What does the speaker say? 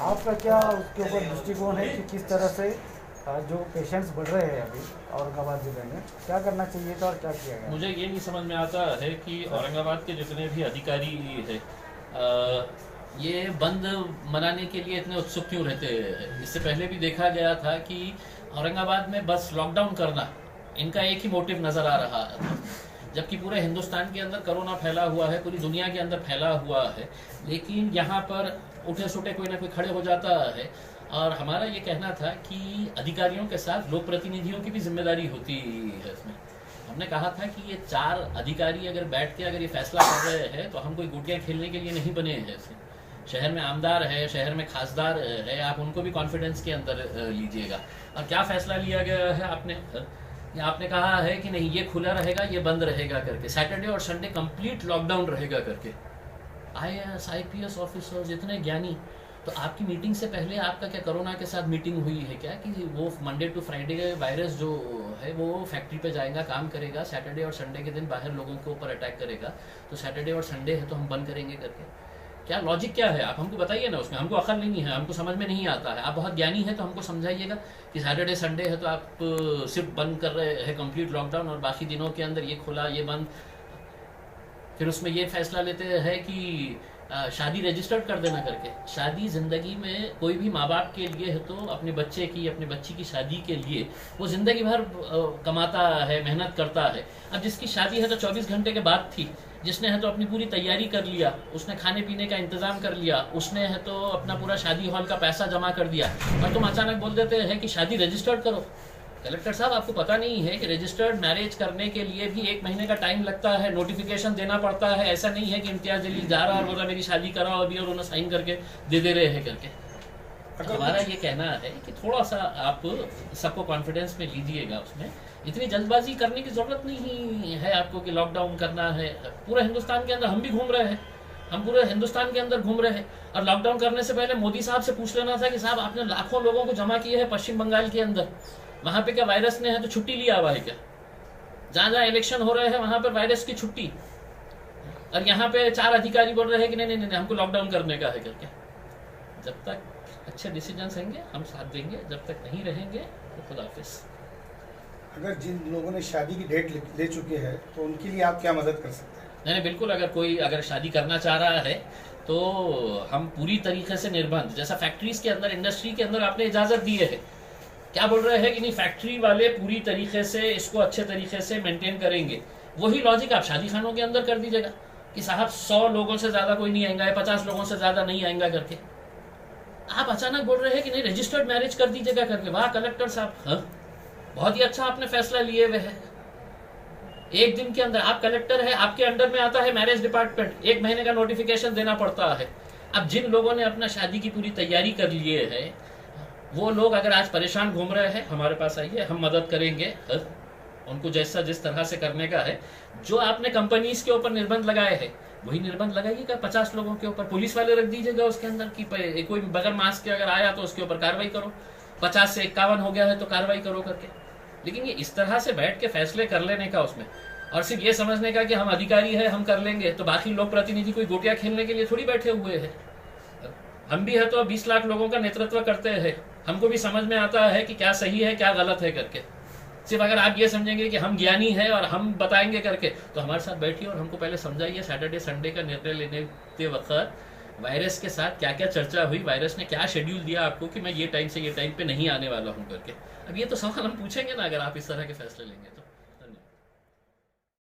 आपका क्या उसके ऊपर दृष्टिकोण है कि किस तरह से जो पेशेंट्स बढ़ रहे हैं अभी औरंगाबाद जिले में क्या करना चाहिए था और क्या किया गया? मुझे ये नहीं समझ में आता है कि औरंगाबाद के जितने भी अधिकारी है ये बंद मनाने के लिए इतने उत्सुक क्यों रहते हैं। इससे पहले भी देखा गया था कि औरंगाबाद में बस लॉकडाउन करना इनका एक ही मोटिव नज़र आ रहा है, जबकि पूरे हिंदुस्तान के अंदर कोरोना फैला हुआ है, पूरी दुनिया के अंदर फैला हुआ है, लेकिन यहाँ पर उठे सुटे कोई ना कोई खड़े हो जाता है। और हमारा ये कहना था कि अधिकारियों के साथ लोक प्रतिनिधियों की भी जिम्मेदारी होती है इसमें। हमने कहा था कि ये 4 अधिकारी अगर बैठ के अगर ये फैसला कर रहे हैं तो हम कोई गोटियाँ खेलने के लिए नहीं बने हैं इसमें। शहर में आमदार है, शहर में खासदार है, आप उनको भी कॉन्फिडेंस के अंदर लीजिएगा। और क्या फैसला लिया गया है आपने कहा है कि नहीं ये खुला रहेगा, ये बंद रहेगा करके, सैटरडे और संडे कंप्लीट लॉकडाउन रहेगा करके। IAS IPS ऑफिसर्स इतने ज्ञानी, तो आपकी मीटिंग से पहले आपका क्या कोरोना के साथ मीटिंग हुई है क्या कि वो मंडे टू फ्राइडे वायरस जो है वो फैक्ट्री पे जाएगा, काम करेगा, सैटरडे और संडे के दिन बाहर लोगों के ऊपर अटैक करेगा, तो सैटरडे और संडे है तो हम बंद करेंगे करके? क्या लॉजिक क्या है? आप हमको बताइए ना, उसमें हमको अकल नहीं है, हमको समझ में नहीं आता है। आप बहुत ज्ञानी है तो हमको समझाइएगा कि सैटरडे संडे है तो आप सिर्फ बंद कर रहे हैं कंप्लीट लॉकडाउन और बाकी दिनों के अंदर ये खुला ये बंद। फिर उसमें ये फैसला लेते हैं कि शादी रजिस्टर्ड कर देना करके। शादी ज़िंदगी में कोई भी माँ बाप के लिए है तो अपने बच्चे की अपनी बच्ची की शादी के लिए वो ज़िंदगी भर कमाता है, मेहनत करता है। अब जिसकी शादी है तो 24 घंटे के बाद थी, जिसने है तो अपनी पूरी तैयारी कर लिया, उसने खाने पीने का इंतज़ाम कर लिया, उसने है तो अपना पूरा शादी हॉल का पैसा जमा कर दिया, और तुम अचानक बोल देते हैं कि शादी रजिस्टर्ड करो। कलेक्टर साहब, आपको पता नहीं है कि रजिस्टर्ड मैरिज करने के लिए भी 1 महीने का टाइम लगता है, नोटिफिकेशन देना पड़ता है। ऐसा नहीं है कि इम्तियाज जलील जा रहा है और बोल रहा मेरी शादी कराओ अभी और उन्हें साइन करके दे रहे हैं करके। हमारा ये कहना है कि थोड़ा सा आप सबको कॉन्फिडेंस में लीजिएगा, उसमें इतनी जल्दबाजी करने की जरूरत नहीं है आपको कि लॉकडाउन करना है। पूरे हिंदुस्तान के अंदर हम भी घूम रहे हैं, हम पूरे हिंदुस्तान के अंदर घूम रहे हैं, और लॉकडाउन करने से पहले मोदी साहब से पूछ लेना था कि साहब आपने लाखों लोगों को जमा किए हैं पश्चिम बंगाल के अंदर, वहां पे क्या वायरस ने है तो छुट्टी लिया हुआ है क्या? जहां जहां इलेक्शन हो रहे हैं वहां पर वायरस की छुट्टी, और यहाँ पे 4 अधिकारी बोल रहे हैं कि नहीं नहीं नहीं हमको लॉकडाउन करने का है करके। जब तक अच्छे डिसीजन रहेंगे हम साथ देंगे, जब तक नहीं रहेंगे तो खुदा हाफिज। अगर जिन लोगों ने शादी की डेट ले चुके हैं तो उनके लिए आप क्या मदद कर सकते हैं? नहीं बिल्कुल, अगर कोई शादी करना चाह रहा है तो हम पूरी तरीके से निर्बंध, जैसा फैक्ट्रीज के अंदर, इंडस्ट्री के अंदर आपने इजाजत दी है, क्या बोल रहे हैं कि नहीं फैक्ट्री वाले पूरी तरीके से इसको अच्छे तरीके से मेंटेन करेंगे, वही लॉजिक आप शादी खानों के अंदर कर दीजिएगा कि साहब 100 लोगों से ज्यादा कोई नहीं आएगा, 50 लोगों से ज्यादा नहीं आएगा करके। आप अचानक बोल रहे हैं कि नहीं रजिस्टर्ड मैरिज कर दीजिएगा करके। वाह कलेक्टर साहब, हाँ बहुत ही अच्छा आपने फैसला लिए हुए है। 1 दिन के अंदर आप कलेक्टर है, आपके अंडर में आता है मैरिज डिपार्टमेंट, 1 महीने का नोटिफिकेशन देना पड़ता है। अब जिन लोगों ने अपना शादी की पूरी तैयारी कर लिए है, वो लोग अगर आज परेशान घूम रहे हैं, हमारे पास आइए, हम मदद करेंगे उनको जैसा जिस तरह से करने का है। जो आपने कंपनीज के ऊपर निर्बंध लगाए हैं वही निर्बंध लगाइएगा 50 लोगों के ऊपर, पुलिस वाले रख दीजिएगा उसके अंदर कि कोई बगैर मास्क के अगर आया तो उसके ऊपर कार्रवाई करो, 50 से 51 हो गया है तो कार्रवाई करो करके। लेकिन ये इस तरह से बैठ के फैसले कर लेने का उसमें, और सिर्फ ये समझने का कि हम अधिकारी है हम कर लेंगे, तो बाकी लोग प्रतिनिधि कोई गोटियां खेलने के लिए थोड़ी बैठे हुए हैं। हम भी है तो 20 लाख लोगों का नेतृत्व करते हैं, हमको भी समझ में आता है कि क्या सही है क्या गलत है करके। सिर्फ अगर आप ये समझेंगे कि हम ज्ञानी है और हम बताएंगे करके, तो हमारे साथ बैठिए और हमको पहले समझाइए सैटरडे संडे का निर्णय लेने के वक्त वायरस के साथ क्या क्या चर्चा हुई, वायरस ने क्या शेड्यूल दिया आपको कि मैं ये टाइम से ये टाइम पे नहीं आने वाला हूँ करके। अब ये तो सवाल हम पूछेंगे ना अगर आप इस तरह के फैसले लेंगे तो।